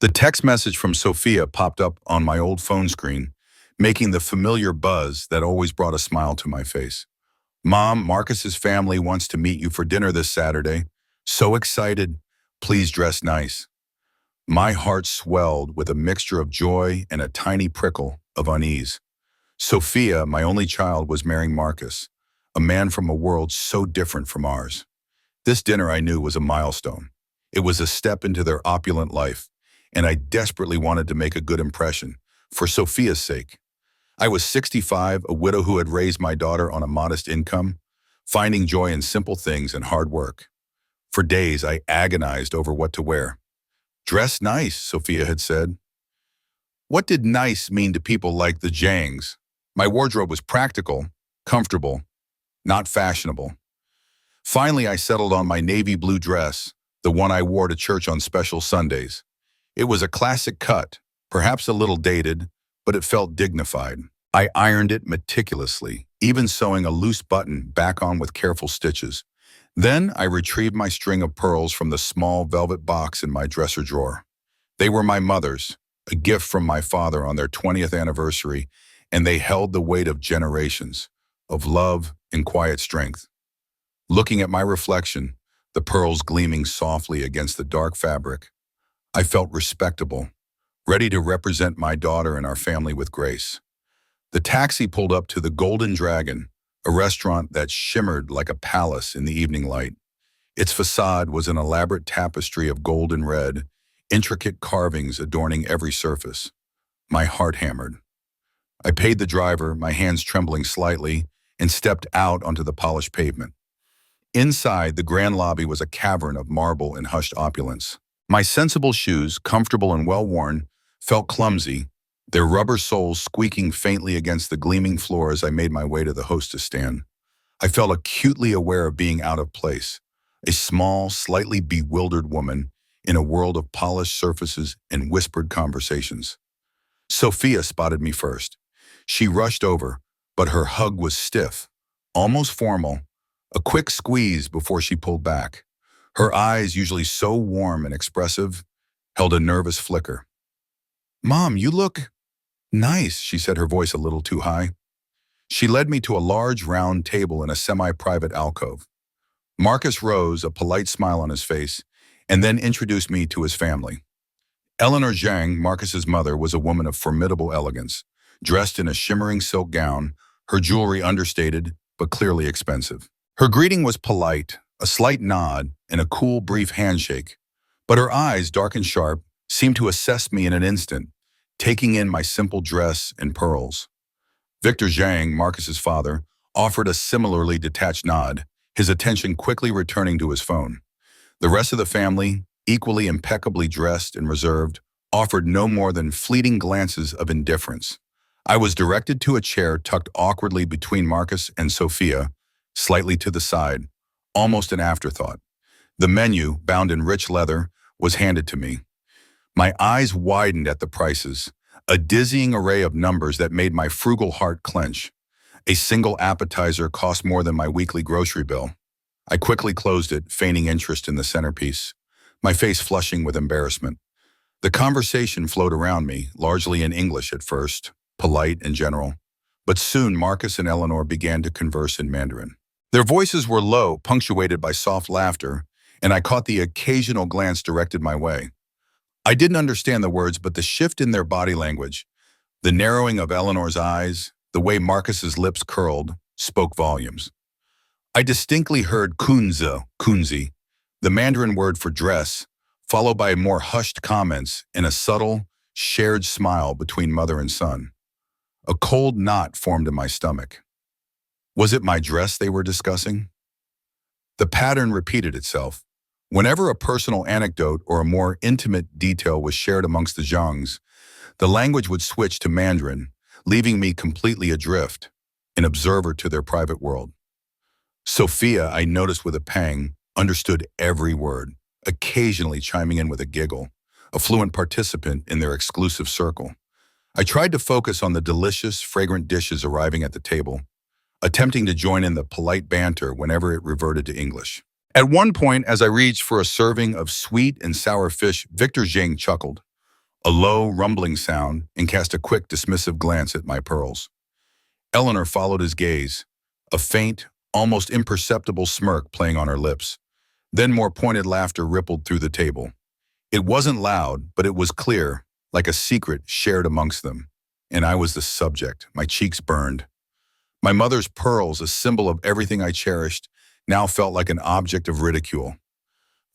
The text message from Sophia popped up on my old phone screen, making the familiar buzz that always brought a smile to my face. Mom, Marcus's family wants to meet you for dinner this Saturday. So excited. Please dress nice. My heart swelled with a mixture of joy and a tiny prickle of unease. Sophia, my only child, was marrying Marcus, a man from a world so different from ours. This dinner, I knew, was a milestone. It was a step into their opulent life, and I desperately wanted to make a good impression, for Sophia's sake. I was 65, a widow who had raised my daughter on a modest income, finding joy in simple things and hard work. For days, I agonized over what to wear. Dress nice, Sophia had said. What did nice mean to people like the Zhangs? My wardrobe was practical, comfortable, not fashionable. Finally, I settled on my navy blue dress, the one I wore to church on special Sundays. It was a classic cut, perhaps a little dated, but it felt dignified. I ironed it meticulously, even sewing a loose button back on with careful stitches. Then I retrieved my string of pearls from the small velvet box in my dresser drawer. They were my mother's, a gift from my father on their 20th anniversary, and they held the weight of generations, of love and quiet strength. Looking at my reflection, the pearls gleaming softly against the dark fabric, I felt respectable, ready to represent my daughter and our family with grace. The taxi pulled up to the Golden Dragon, a restaurant that shimmered like a palace in the evening light. Its facade was an elaborate tapestry of gold and red, intricate carvings adorning every surface. My heart hammered. I paid the driver, my hands trembling slightly, and stepped out onto the polished pavement. Inside, the grand lobby was a cavern of marble and hushed opulence. My sensible shoes, comfortable and well-worn, felt clumsy, their rubber soles squeaking faintly against the gleaming floor as I made my way to the hostess stand. I felt acutely aware of being out of place, a small, slightly bewildered woman in a world of polished surfaces and whispered conversations. Sophia spotted me first. She rushed over, but her hug was stiff, almost formal, a quick squeeze before she pulled back. Her eyes, usually so warm and expressive, held a nervous flicker. "Mom, you look nice," she said, her voice a little too high. She led me to a large round table in a semi-private alcove. Marcus rose, a polite smile on his face, and then introduced me to his family. Eleanor Zhang, Marcus's mother, was a woman of formidable elegance, dressed in a shimmering silk gown, her jewelry understated but clearly expensive. Her greeting was polite, a slight nod, and a cool, brief handshake, but her eyes, dark and sharp, seemed to assess me in an instant, taking in my simple dress and pearls. Victor Zhang, Marcus's father, offered a similarly detached nod, his attention quickly returning to his phone. The rest of the family, equally impeccably dressed and reserved, offered no more than fleeting glances of indifference. I was directed to a chair tucked awkwardly between Marcus and Sophia, slightly to the side, almost an afterthought. The menu, bound in rich leather, was handed to me. My eyes widened at the prices, a dizzying array of numbers that made my frugal heart clench. A single appetizer cost more than my weekly grocery bill. I quickly closed it, feigning interest in the centerpiece, my face flushing with embarrassment. The conversation flowed around me, largely in English at first, polite and general, but soon Marcus and Eleanor began to converse in Mandarin. Their voices were low, punctuated by soft laughter, and I caught the occasional glance directed my way. I didn't understand the words, but the shift in their body language, the narrowing of Eleanor's eyes, the way Marcus's lips curled, spoke volumes. I distinctly heard kunzi, the Mandarin word for dress, followed by more hushed comments and a subtle, shared smile between mother and son. A cold knot formed in my stomach. Was it my dress they were discussing? The pattern repeated itself. Whenever a personal anecdote or a more intimate detail was shared amongst the Zhangs, the language would switch to Mandarin, leaving me completely adrift, an observer to their private world. Sophia, I noticed with a pang, understood every word, occasionally chiming in with a giggle, a fluent participant in their exclusive circle. I tried to focus on the delicious, fragrant dishes arriving at the table, attempting to join in the polite banter whenever it reverted to English. At one point, as I reached for a serving of sweet and sour fish, Victor Zhang chuckled. a low, rumbling sound, and cast a quick, dismissive glance at my pearls. Eleanor followed his gaze, a faint, almost imperceptible smirk playing on her lips. Then more pointed laughter rippled through the table. It wasn't loud, but it was clear, like a secret shared amongst them. And I was the subject. My cheeks burned. My mother's pearls, a symbol of everything I cherished, now felt like an object of ridicule.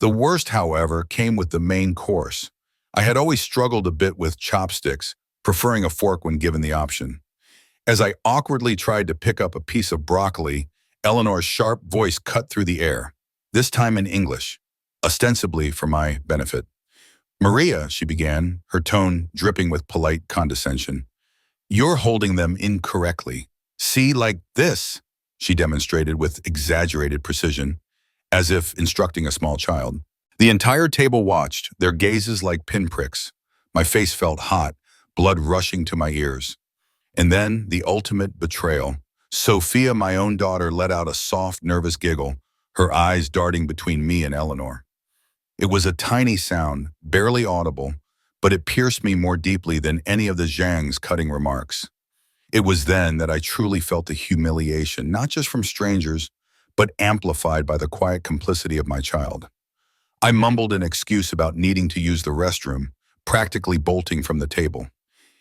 The worst, however, came with the main course. I had always struggled a bit with chopsticks, preferring a fork when given the option. As I awkwardly tried to pick up a piece of broccoli, Eleanor's sharp voice cut through the air, this time in English, ostensibly for my benefit. "Maria," she began, her tone dripping with polite condescension, "you're holding them incorrectly. See, like this," she demonstrated with exaggerated precision, as if instructing a small child. The entire table watched, their gazes like pinpricks. My face felt hot, blood rushing to my ears. And then the ultimate betrayal. Sophia, my own daughter, let out a soft, nervous giggle, her eyes darting between me and Eleanor. It was a tiny sound, barely audible, but it pierced me more deeply than any of the Zhang's cutting remarks. It was then that I truly felt the humiliation, not just from strangers, but amplified by the quiet complicity of my child. I mumbled an excuse about needing to use the restroom, practically bolting from the table.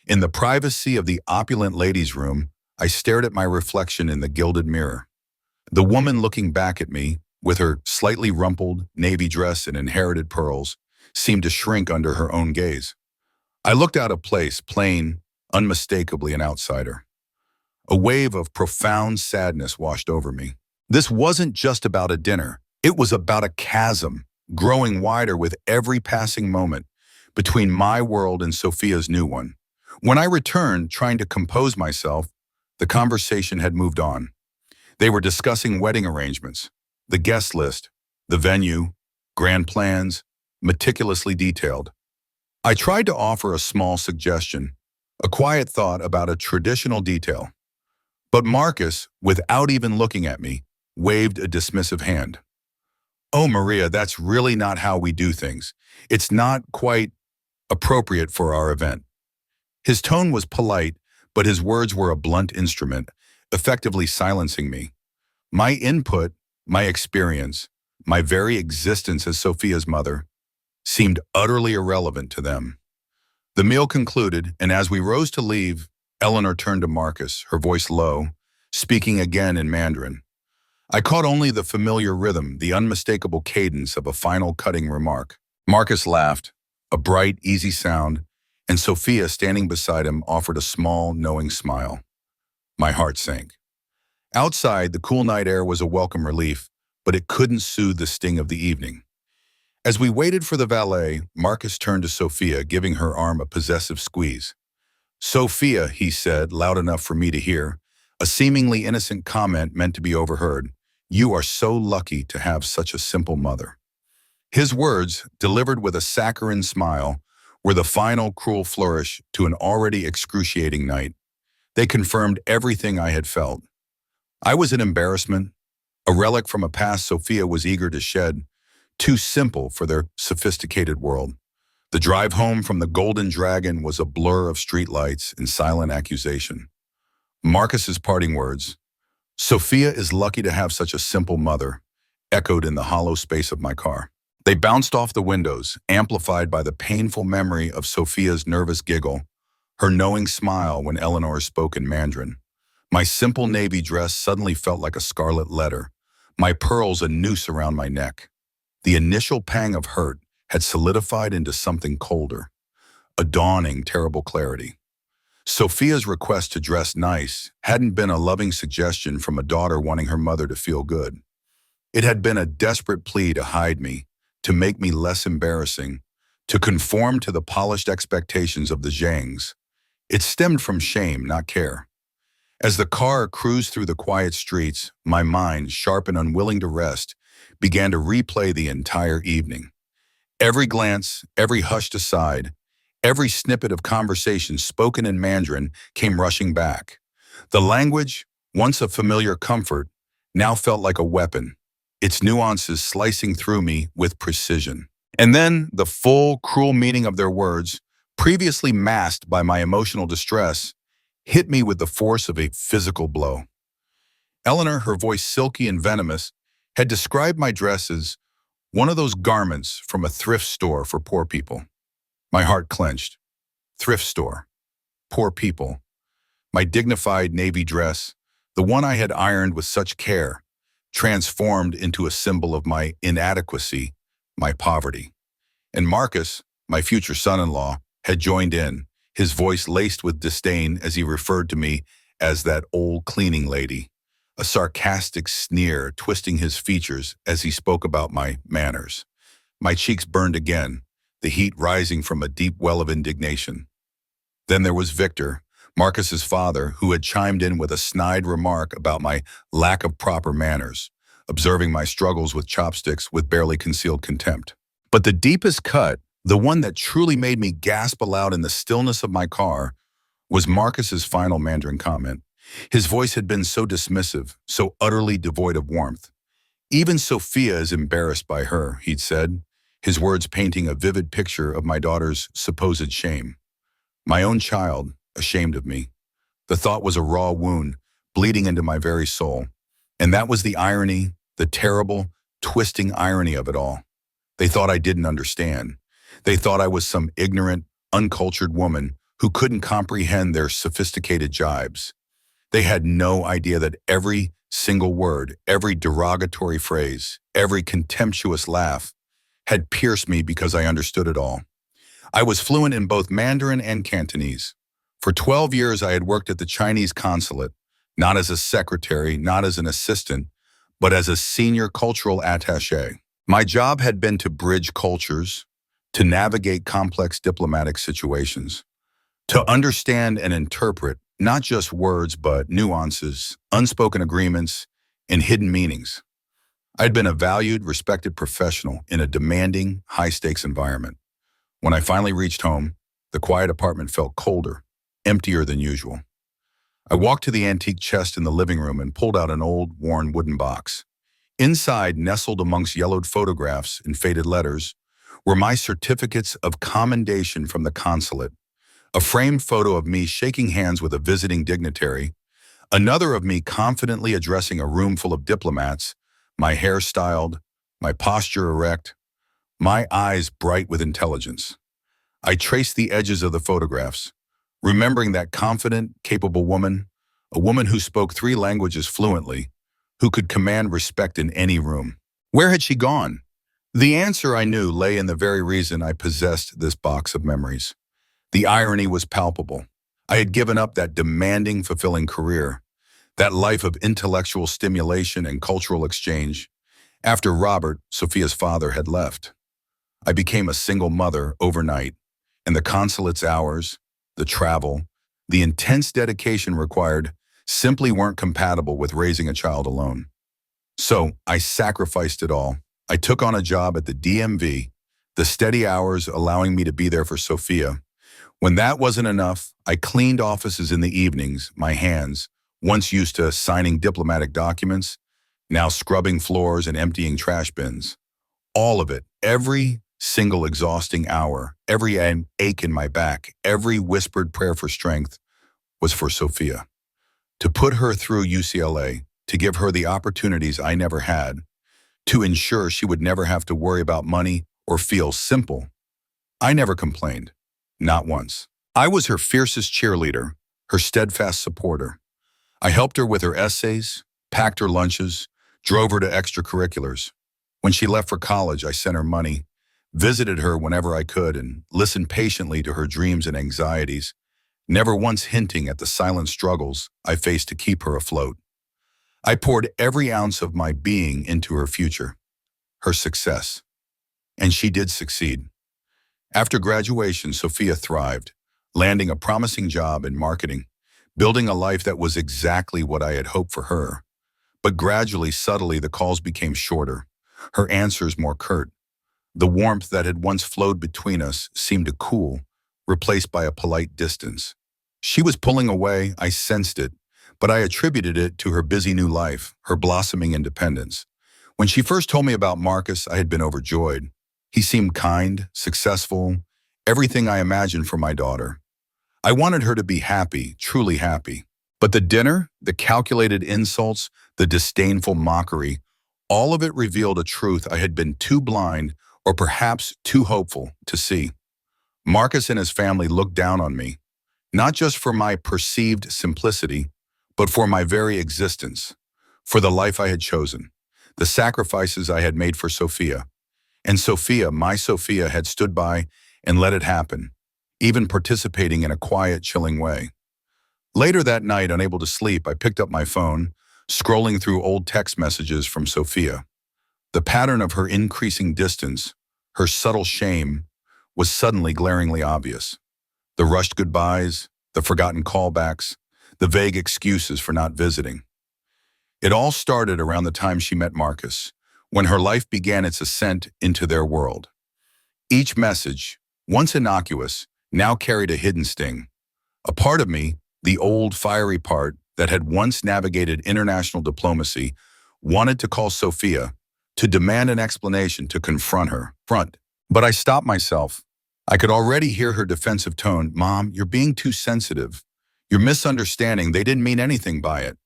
In the privacy of the opulent ladies' room, I stared at my reflection in the gilded mirror. The woman looking back at me, with her slightly rumpled navy dress and inherited pearls, seemed to shrink under her own gaze. I looked out of place, plain, unmistakably an outsider. A wave of profound sadness washed over me. This wasn't just about a dinner. It was about a chasm, growing wider with every passing moment, between my world and Sophia's new one. When I returned, trying to compose myself, the conversation had moved on. They were discussing wedding arrangements, the guest list, the venue, grand plans, meticulously detailed. I tried to offer a small suggestion, a quiet thought about a traditional detail. But Marcus, without even looking at me, waved a dismissive hand. "Oh, Maria, that's really not how we do things. It's not quite appropriate for our event." His tone was polite, but his words were a blunt instrument, effectively silencing me. My input, my experience, my very existence as Sophia's mother, seemed utterly irrelevant to them. The meal concluded, and as we rose to leave, Eleanor turned to Marcus, her voice low, speaking again in Mandarin. I caught only the familiar rhythm, the unmistakable cadence of a final cutting remark. Marcus laughed, a bright, easy sound, and Sophia, standing beside him, offered a small, knowing smile. My heart sank. Outside, the cool night air was a welcome relief, but it couldn't soothe the sting of the evening. As we waited for the valet, Marcus turned to Sophia, giving her arm a possessive squeeze. "Sophia," he said, loud enough for me to hear, a seemingly innocent comment meant to be overheard, "you are so lucky to have such a simple mother." His words, delivered with a saccharine smile, were the final cruel flourish to an already excruciating night. They confirmed everything I had felt. I was an embarrassment, a relic from a past Sophia was eager to shed, too simple for their sophisticated world. The drive home from the Golden Dragon was a blur of streetlights and silent accusation. Marcus's parting words, "Sophia is lucky to have such a simple mother," echoed in the hollow space of my car. They bounced off the windows, amplified by the painful memory of Sophia's nervous giggle, her knowing smile when Eleanor spoke in Mandarin. My simple navy dress suddenly felt like a scarlet letter, my pearls a noose around my neck. The initial pang of hurt had solidified into something colder, a dawning, terrible clarity. Sophia's request to dress nice hadn't been a loving suggestion from a daughter wanting her mother to feel good. It had been a desperate plea to hide me, to make me less embarrassing, to conform to the polished expectations of the Zhangs. It stemmed from shame, not care. As the car cruised through the quiet streets, my mind, sharp and unwilling to rest, began to replay the entire evening. Every glance, every hushed aside, every snippet of conversation spoken in Mandarin came rushing back. The language, once a familiar comfort, now felt like a weapon, its nuances slicing through me with precision. And then the full, cruel meaning of their words, previously masked by my emotional distress, hit me with the force of a physical blow. Eleanor, her voice silky and venomous, had described my dress as one of those garments from a thrift store for poor people. My heart clenched. Thrift store. Poor people. My dignified navy dress, the one I had ironed with such care, transformed into a symbol of my inadequacy, my poverty. And Marcus, my future son-in-law, had joined in, his voice laced with disdain as he referred to me as that old cleaning lady, a sarcastic sneer twisting his features as he spoke about my manners. My cheeks burned again, the heat rising from a deep well of indignation. Then there was Victor, Marcus's father, who had chimed in with a snide remark about my lack of proper manners, observing my struggles with chopsticks with barely concealed contempt. But the deepest cut, the one that truly made me gasp aloud in the stillness of my car, was Marcus's final Mandarin comment. His voice had been so dismissive, so utterly devoid of warmth. Even Sophia is embarrassed by her, he'd said, his words painting a vivid picture of my daughter's supposed shame. My own child, ashamed of me. The thought was a raw wound, bleeding into my very soul. And that was the irony, the terrible, twisting irony of it all. They thought I didn't understand. They thought I was some ignorant, uncultured woman who couldn't comprehend their sophisticated jibes. They had no idea that every single word, every derogatory phrase, every contemptuous laugh had pierced me because I understood it all. I was fluent in both Mandarin and Cantonese. For 12 years, I had worked at the Chinese consulate, not as a secretary, not as an assistant, but as a senior cultural attaché. My job had been to bridge cultures, to navigate complex diplomatic situations, to understand and interpret not just words, but nuances, unspoken agreements, and hidden meanings. I'd been a valued, respected professional in a demanding, high-stakes environment. When I finally reached home, the quiet apartment felt colder, emptier than usual. I walked to the antique chest in the living room and pulled out an old, worn wooden box. Inside, nestled amongst yellowed photographs and faded letters, were my certificates of commendation from the consulate. A framed photo of me shaking hands with a visiting dignitary, another of me confidently addressing a room full of diplomats, my hair styled, my posture erect, my eyes bright with intelligence. I traced the edges of the photographs, remembering that confident, capable woman, a woman who spoke 3 languages fluently, who could command respect in any room. Where had she gone? The answer, I knew, lay in the very reason I possessed this box of memories. The irony was palpable. I had given up that demanding, fulfilling career, that life of intellectual stimulation and cultural exchange, after Robert, Sophia's father, had left. I became a single mother overnight, and the consulate's hours, the travel, the intense dedication required simply weren't compatible with raising a child alone. So I sacrificed it all. I took on a job at the DMV, the steady hours allowing me to be there for Sophia. When that wasn't enough, I cleaned offices in the evenings, my hands, once used to signing diplomatic documents, now scrubbing floors and emptying trash bins. All of it, every single exhausting hour, every ache in my back, every whispered prayer for strength was for Sophia. To put her through UCLA, to give her the opportunities I never had, to ensure she would never have to worry about money or feel simple. I never complained, not once. I was her fiercest cheerleader, her steadfast supporter. I helped her with her essays, packed her lunches, drove her to extracurriculars. When she left for college, I sent her money, visited her whenever I could, and listened patiently to her dreams and anxieties, never once hinting at the silent struggles I faced to keep her afloat. I poured every ounce of my being into her future, her success. And she did succeed. After graduation, Sophia thrived, landing a promising job in marketing, building a life that was exactly what I had hoped for her. But gradually, subtly, the calls became shorter, her answers more curt. The warmth that had once flowed between us seemed to cool, replaced by a polite distance. She was pulling away, I sensed it, but I attributed it to her busy new life, her blossoming independence. When she first told me about Marcus, I had been overjoyed. He seemed kind, successful, everything I imagined for my daughter. I wanted her to be happy, truly happy. But the dinner, the calculated insults, the disdainful mockery, all of it revealed a truth I had been too blind or perhaps too hopeful to see. Marcus and his family looked down on me, not just for my perceived simplicity, but for my very existence, for the life I had chosen, the sacrifices I had made for Sophia. And Sophia, my Sophia, had stood by and let it happen, even participating in a quiet, chilling way. Later that night, unable to sleep, I picked up my phone, scrolling through old text messages from Sophia. The pattern of her increasing distance, her subtle shame, was suddenly glaringly obvious. The rushed goodbyes, the forgotten callbacks, the vague excuses for not visiting. It all started around the time she met Marcus, when her life began its ascent into their world. Each message, once innocuous, now carried a hidden sting. A part of me, the old fiery part that had once navigated international diplomacy, wanted to call Sophia, to demand an explanation, to confront her. But I stopped myself. I could already hear her defensive tone. Mom, you're being too sensitive. You're misunderstanding. They didn't mean anything by it.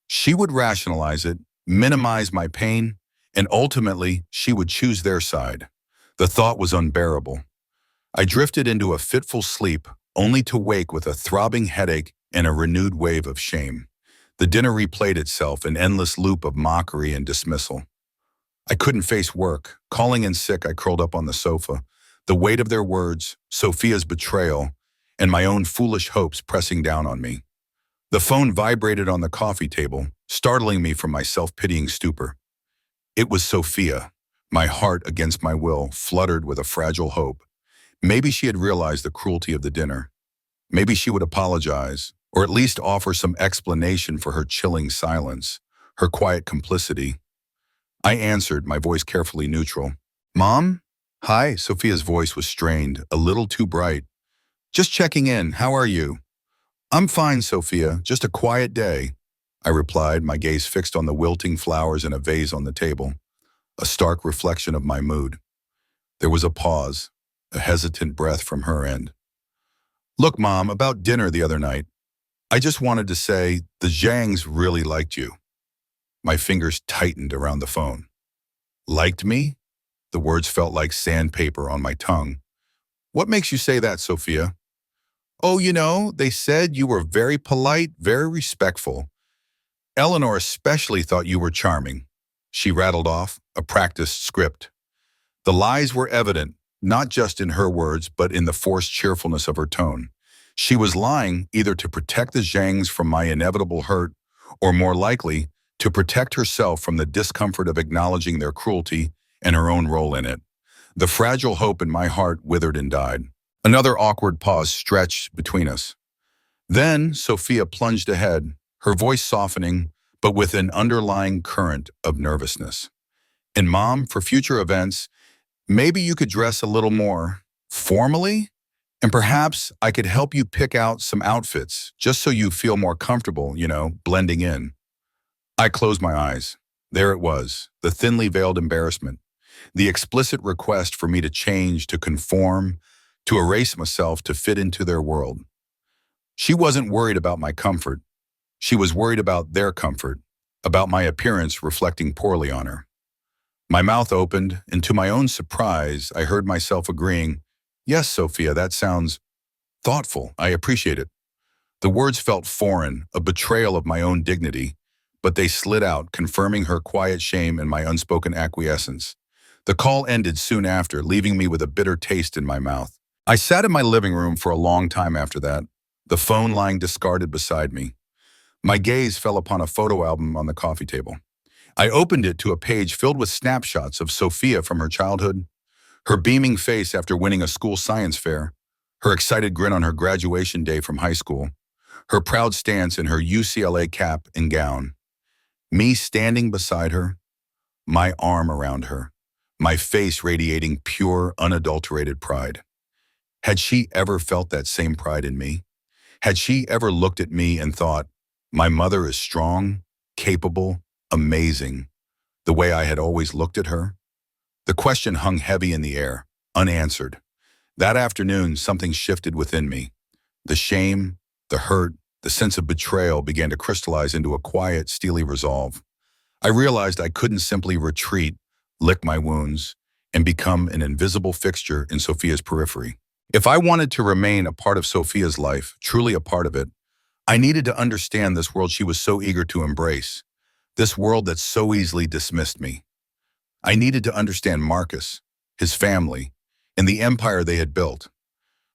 She would rationalize it, minimize my pain, and ultimately, she would choose their side. The thought was unbearable. I drifted into a fitful sleep, only to wake with a throbbing headache and a renewed wave of shame. The dinner replayed itself, an endless loop of mockery and dismissal. I couldn't face work. Calling in sick, I curled up on the sofa, the weight of their words, Sophia's betrayal, and my own foolish hopes pressing down on me. The phone vibrated on the coffee table, startling me from my self-pitying stupor. It was Sophia. My heart, against my will, fluttered with a fragile hope. Maybe she had realized the cruelty of the dinner. Maybe she would apologize, or at least offer some explanation for her chilling silence, her quiet complicity. I answered, my voice carefully neutral. Mom? Hi, Sophia's voice was strained, a little too bright. Just checking in, how are you? I'm fine, Sophia, just a quiet day, I replied, my gaze fixed on the wilting flowers in a vase on the table, a stark reflection of my mood. There was a pause, a hesitant breath from her end. Look, Mom, about dinner the other night, I just wanted to say the Zhangs really liked you. My fingers tightened around the phone. Liked me? The words felt like sandpaper on my tongue. What makes you say that, Sophia? Oh, they said you were very polite, very respectful. Eleanor especially thought you were charming. She rattled off, a practiced script. The lies were evident, not just in her words, but in the forced cheerfulness of her tone. She was lying either to protect the Zhangs from my inevitable hurt, or more likely, to protect herself from the discomfort of acknowledging their cruelty and her own role in it. The fragile hope in my heart withered and died. Another awkward pause stretched between us. Then Sophia plunged ahead, her voice softening, but with an underlying current of nervousness. And Mom, for future events, maybe you could dress a little more formally? And perhaps I could help you pick out some outfits, just so you feel more comfortable, blending in. I closed my eyes. There it was, the thinly veiled embarrassment, the explicit request for me to change, to conform, to erase myself to fit into their world. She wasn't worried about my comfort. She was worried about their comfort, about my appearance reflecting poorly on her. My mouth opened, and to my own surprise, I heard myself agreeing, Yes, Sophia, that sounds thoughtful. I appreciate it. The words felt foreign, a betrayal of my own dignity, but they slid out, confirming her quiet shame and my unspoken acquiescence. The call ended soon after, leaving me with a bitter taste in my mouth. I sat in my living room for a long time after that, the phone lying discarded beside me. My gaze fell upon a photo album on the coffee table. I opened it to a page filled with snapshots of Sophia from her childhood, her beaming face after winning a school science fair, her excited grin on her graduation day from high school, her proud stance in her UCLA cap and gown. Me standing beside her, my arm around her, my face radiating pure, unadulterated pride. Had she ever felt that same pride in me? Had she ever looked at me and thought, my mother is strong, capable, amazing, the way I had always looked at her? The question hung heavy in the air, unanswered. That afternoon, something shifted within me. The shame, the hurt, the sense of betrayal began to crystallize into a quiet, steely resolve. I realized I couldn't simply retreat, lick my wounds, and become an invisible fixture in Sophia's periphery. If I wanted to remain a part of Sophia's life, truly a part of it, I needed to understand this world she was so eager to embrace, this world that so easily dismissed me. I needed to understand Marcus, his family, and the empire they had built.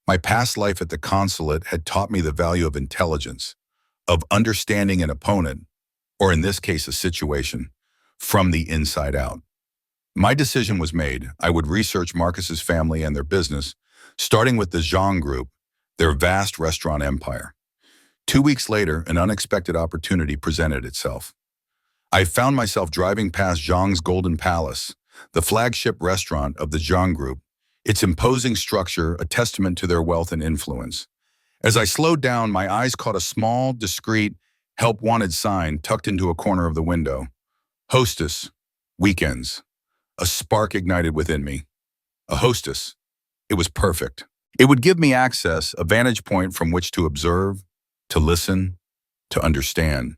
My past life at the consulate had taught me the value of intelligence, of understanding an opponent, or in this case a situation, from the inside out. My decision was made. I would research Marcus's family and their business, starting with the Zhang Group, their vast restaurant empire. 2 weeks later, an unexpected opportunity presented itself. I found myself driving past Zhang's Golden Palace, the flagship restaurant of the Zhang Group, its imposing structure a testament to their wealth and influence. As I slowed down, my eyes caught a small, discreet, help wanted sign tucked into a corner of the window. Hostess, weekends. A spark ignited within me. A hostess. It was perfect. It would give me access, a vantage point from which to observe, to listen, to understand.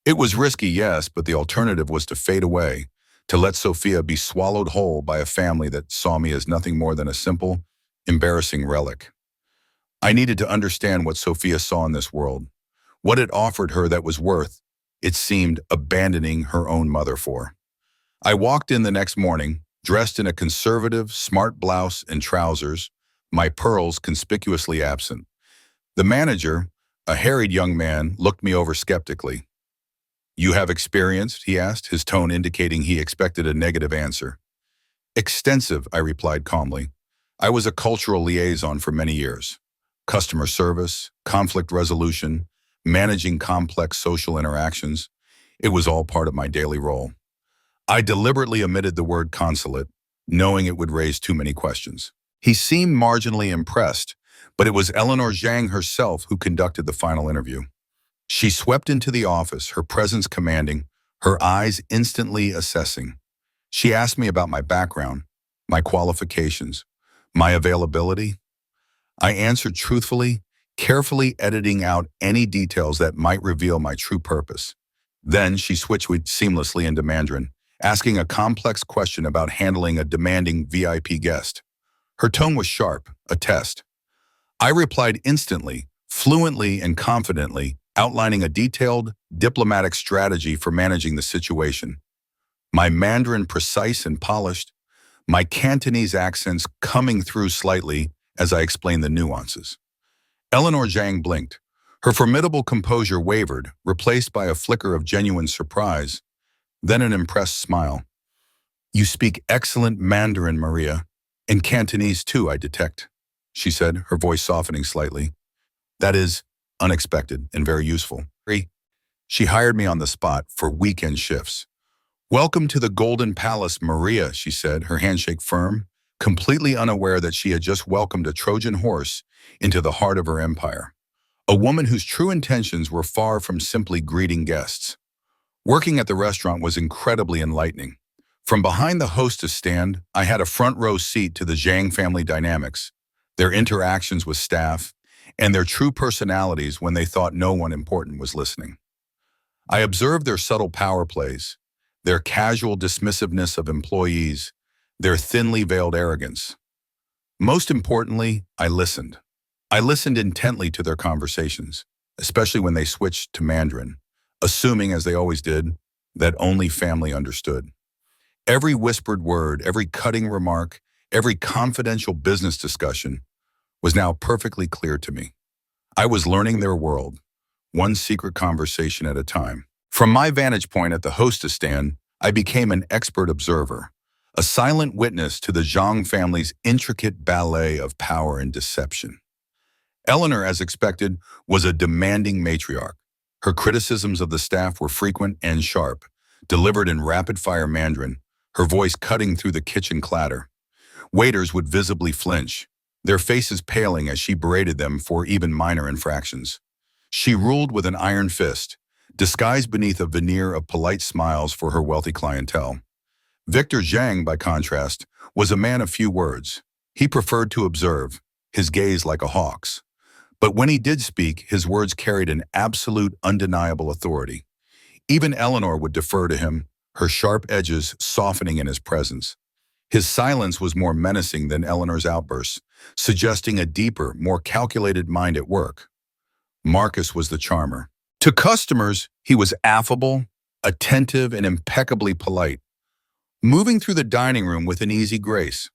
It was risky, yes, but the alternative was to fade away, to let Sophia be swallowed whole by a family that saw me as nothing more than a simple, embarrassing relic. I needed to understand what Sophia saw in this world, what it offered her that was worth, it seemed, abandoning her own mother for. I walked in the next morning, dressed in a conservative, smart blouse and trousers, my pearls conspicuously absent. The manager, a harried young man, looked me over skeptically. "You have experience?" he asked, his tone indicating he expected a negative answer. "Extensive," I replied calmly. "I was a cultural liaison for many years. Customer service, conflict resolution, managing complex social interactions. It was all part of my daily role." I deliberately omitted the word consulate, knowing it would raise too many questions. He seemed marginally impressed, but it was Eleanor Zhang herself who conducted the final interview. She swept into the office, her presence commanding, her eyes instantly assessing. She asked me about my background, my qualifications, my availability. I answered truthfully, carefully editing out any details that might reveal my true purpose. Then she switched seamlessly into Mandarin, asking a complex question about handling a demanding VIP guest. Her tone was sharp, a test. I replied instantly, fluently and confidently, outlining a detailed, diplomatic strategy for managing the situation. My Mandarin precise and polished, my Cantonese accents coming through slightly as I explained the nuances. Eleanor Zhang blinked. Her formidable composure wavered, replaced by a flicker of genuine surprise, then an impressed smile. "You speak excellent Mandarin, Maria, and Cantonese too, I detect," she said, her voice softening slightly. "That is unexpected and very useful." She hired me on the spot for weekend shifts. "Welcome to the Golden Palace, Maria," she said, her handshake firm, completely unaware that she had just welcomed a Trojan horse into the heart of her empire. A woman whose true intentions were far from simply greeting guests. Working at the restaurant was incredibly enlightening. From behind the hostess stand, I had a front row seat to the Zhang family dynamics, their interactions with staff, and their true personalities when they thought no one important was listening. I observed their subtle power plays, their casual dismissiveness of employees, their thinly veiled arrogance. Most importantly, I listened. I listened intently to their conversations, especially when they switched to Mandarin, assuming, as they always did, that only family understood. Every whispered word, every cutting remark, every confidential business discussion was now perfectly clear to me. I was learning their world, one secret conversation at a time. From my vantage point at the hostess stand, I became an expert observer, a silent witness to the Zhang family's intricate ballet of power and deception. Eleanor, as expected, was a demanding matriarch. Her criticisms of the staff were frequent and sharp, delivered in rapid-fire Mandarin, her voice cutting through the kitchen clatter. Waiters would visibly flinch, their faces paling as she berated them for even minor infractions. She ruled with an iron fist, disguised beneath a veneer of polite smiles for her wealthy clientele. Victor Zhang, by contrast, was a man of few words. He preferred to observe, his gaze like a hawk's. But when he did speak, his words carried an absolute, undeniable authority. Even Eleanor would defer to him, her sharp edges softening in his presence. His silence was more menacing than Eleanor's outbursts, suggesting a deeper, more calculated mind at work. Marcus was the charmer. To customers, he was affable, attentive, and impeccably polite, moving through the dining room with an easy grace.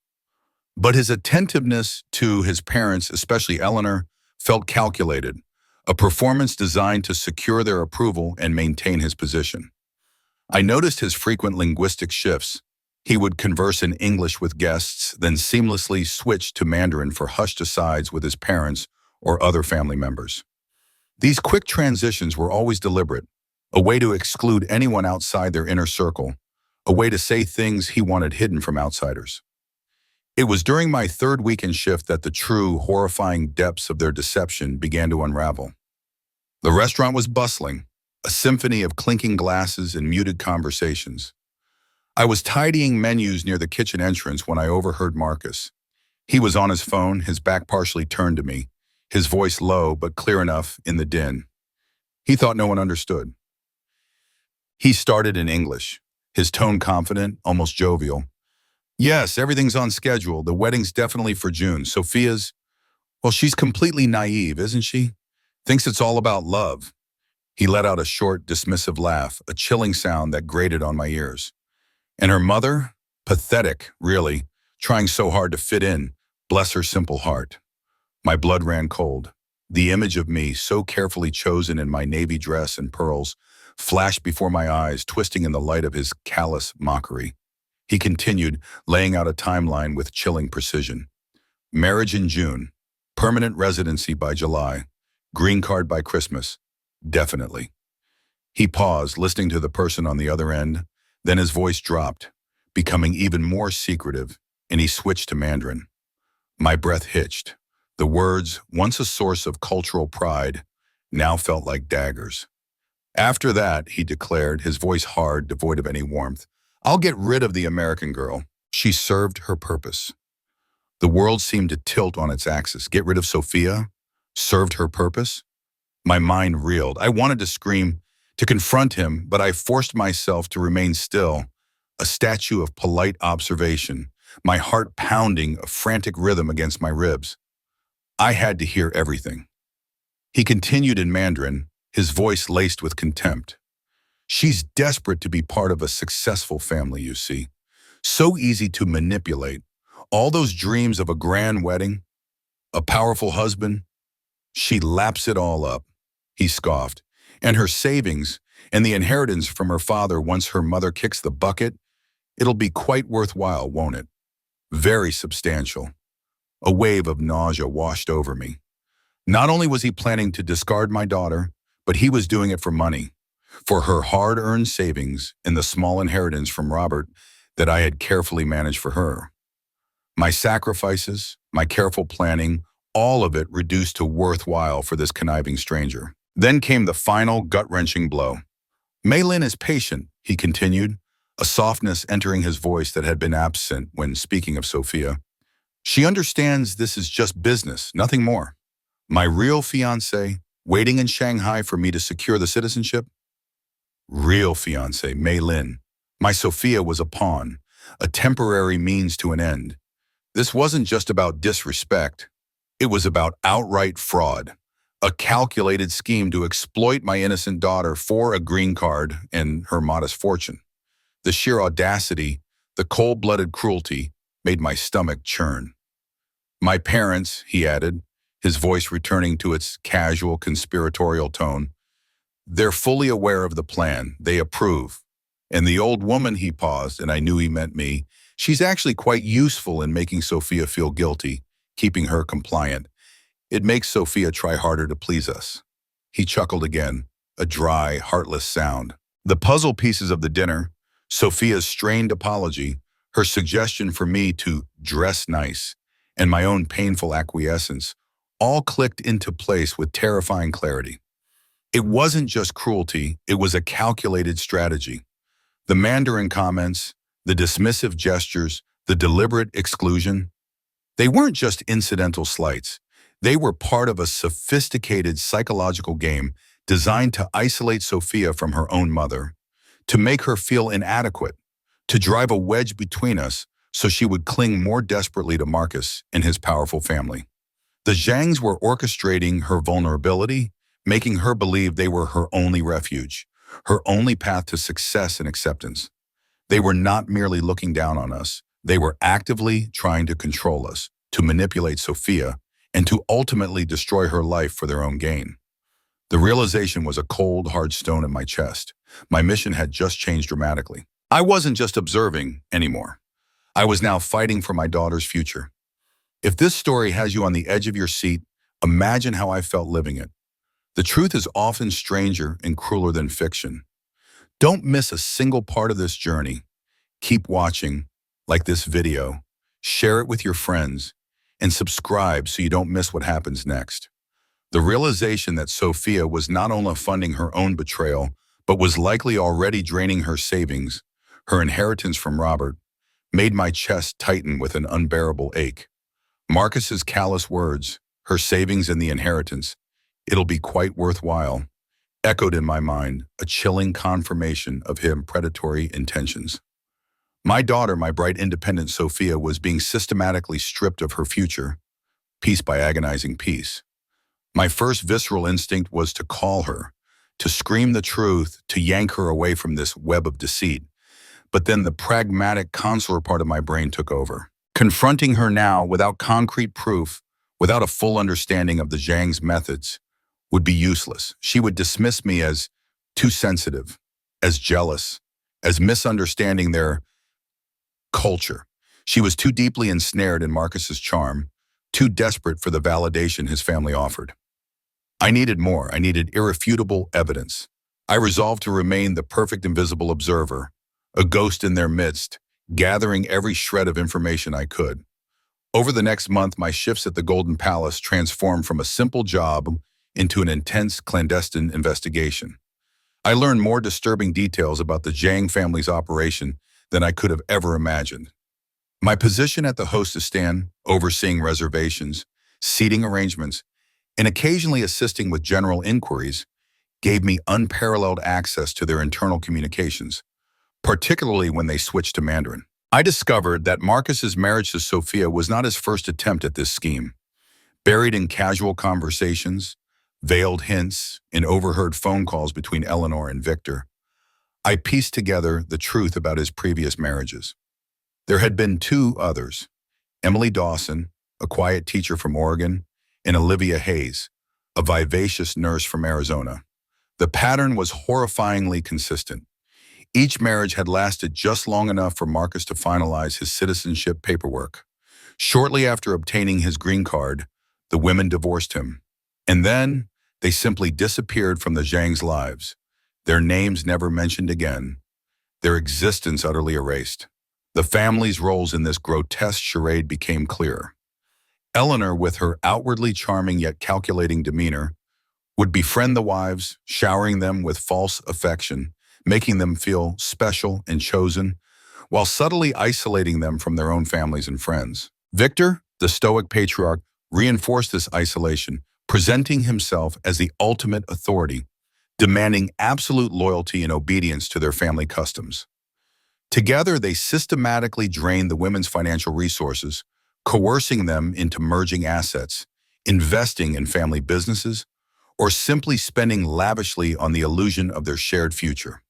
But his attentiveness to his parents, especially Eleanor, felt calculated, a performance designed to secure their approval and maintain his position. I noticed his frequent linguistic shifts. He would converse in English with guests, then seamlessly switch to Mandarin for hushed asides with his parents or other family members. These quick transitions were always deliberate, a way to exclude anyone outside their inner circle, a way to say things he wanted hidden from outsiders. It was during my third weekend shift that the true, horrifying depths of their deception began to unravel. The restaurant was bustling, a symphony of clinking glasses and muted conversations. I was tidying menus near the kitchen entrance when I overheard Marcus. He was on his phone, his back partially turned to me, his voice low but clear enough in the din. He thought no one understood. He started in English, his tone confident, almost jovial. Yes, everything's on schedule. The wedding's definitely for June. Well, she's completely naive, isn't she? Thinks it's all about love. He let out a short, dismissive laugh, a chilling sound that grated on my ears. And her mother? Pathetic, really, trying so hard to fit in, bless her simple heart. My blood ran cold. The image of me, so carefully chosen in my navy dress and pearls, flashed before my eyes, twisting in the light of his callous mockery. He continued, laying out a timeline with chilling precision. Marriage in June, permanent residency by July, green card by Christmas, definitely. He paused, listening to the person on the other end, then his voice dropped, becoming even more secretive, and he switched to Mandarin. My breath hitched. The words, once a source of cultural pride, now felt like daggers. After that, he declared, his voice hard, devoid of any warmth, I'll get rid of the American girl. She served her purpose. The world seemed to tilt on its axis. Get rid of Sophia? Served her purpose? My mind reeled. I wanted to scream, to confront him, but I forced myself to remain still, a statue of polite observation, my heart pounding a frantic rhythm against my ribs. I had to hear everything. He continued in Mandarin, his voice laced with contempt. She's desperate to be part of a successful family, you see. So easy to manipulate. All those dreams of a grand wedding, a powerful husband, she laps it all up, he scoffed. And her savings and the inheritance from her father once her mother kicks the bucket, it'll be quite worthwhile, won't it? Very substantial. A wave of nausea washed over me. Not only was he planning to discard my daughter, but he was doing it for money. For her hard-earned savings and the small inheritance from Robert that I had carefully managed for her. My sacrifices, my careful planning, all of it reduced to worthwhile for this conniving stranger. Then came the final gut-wrenching blow. Maylin is patient, he continued, a softness entering his voice that had been absent when speaking of Sophia. She understands this is just business, nothing more. My real fiancé, waiting in Shanghai for me to secure the citizenship? Real fiancé, Maylin. My Sophia was a pawn, a temporary means to an end. This wasn't just about disrespect. It was about outright fraud, a calculated scheme to exploit my innocent daughter for a green card and her modest fortune. The sheer audacity, the cold-blooded cruelty, made my stomach churn. My parents, he added, his voice returning to its casual, conspiratorial tone, they're fully aware of the plan. They approve. And the old woman, he paused, and I knew he meant me, she's actually quite useful in making Sophia feel guilty, keeping her compliant. It makes Sophia try harder to please us. He chuckled again, a dry, heartless sound. The puzzle pieces of the dinner, Sophia's strained apology, her suggestion for me to dress nice, and my own painful acquiescence, all clicked into place with terrifying clarity. It wasn't just cruelty, it was a calculated strategy. The Mandarin comments, the dismissive gestures, the deliberate exclusion. They weren't just incidental slights. They were part of a sophisticated psychological game designed to isolate Sophia from her own mother, to make her feel inadequate, to drive a wedge between us so she would cling more desperately to Marcus and his powerful family. The Zhangs were orchestrating her vulnerability, making her believe they were her only refuge, her only path to success and acceptance. They were not merely looking down on us. They were actively trying to control us, to manipulate Sophia, and to ultimately destroy her life for their own gain. The realization was a cold, hard stone in my chest. My mission had just changed dramatically. I wasn't just observing anymore. I was now fighting for my daughter's future. If this story has you on the edge of your seat, imagine how I felt living it. The truth is often stranger and crueler than fiction. Don't miss a single part of this journey. Keep watching, like this video, share it with your friends, and subscribe so you don't miss what happens next. The realization that Sophia was not only funding her own betrayal, but was likely already draining her savings, her inheritance from Robert, made my chest tighten with an unbearable ache. Marcus's callous words, her savings and the inheritance, it'll be quite worthwhile, echoed in my mind, a chilling confirmation of his predatory intentions. My daughter, my bright independent Sophia, was being systematically stripped of her future, piece by agonizing piece. My first visceral instinct was to call her, to scream the truth, to yank her away from this web of deceit. But then the pragmatic consular part of my brain took over. Confronting her now without concrete proof, without a full understanding of the Zhang's methods, would be useless. She would dismiss me as too sensitive, as jealous, as misunderstanding their culture. She was too deeply ensnared in Marcus's charm, too desperate for the validation his family offered. I needed more. I needed irrefutable evidence. I resolved to remain the perfect invisible observer, a ghost in their midst, gathering every shred of information I could. Over the next month, my shifts at the Golden Palace transformed from a simple job into an intense clandestine investigation. I learned more disturbing details about the Zhang family's operation than I could have ever imagined. My position at the hostess stand, overseeing reservations, seating arrangements, and occasionally assisting with general inquiries, gave me unparalleled access to their internal communications, particularly when they switched to Mandarin. I discovered that Marcus's marriage to Sophia was not his first attempt at this scheme. Buried in casual conversations, veiled hints, and overheard phone calls between Eleanor and Victor, I pieced together the truth about his previous marriages. There had been two others, Emily Dawson, a quiet teacher from Oregon, and Olivia Hayes, a vivacious nurse from Arizona. The pattern was horrifyingly consistent. Each marriage had lasted just long enough for Marcus to finalize his citizenship paperwork. Shortly after obtaining his green card, the women divorced him. And then they simply disappeared from the Zhang's lives, their names never mentioned again, their existence utterly erased. The family's roles in this grotesque charade became clear. Eleanor, with her outwardly charming yet calculating demeanor, would befriend the wives, showering them with false affection, making them feel special and chosen, while subtly isolating them from their own families and friends. Victor, the stoic patriarch, reinforced this isolation, presenting himself as the ultimate authority, demanding absolute loyalty and obedience to their family customs. Together, they systematically drained the women's financial resources, coercing them into merging assets, investing in family businesses, or simply spending lavishly on the illusion of their shared future.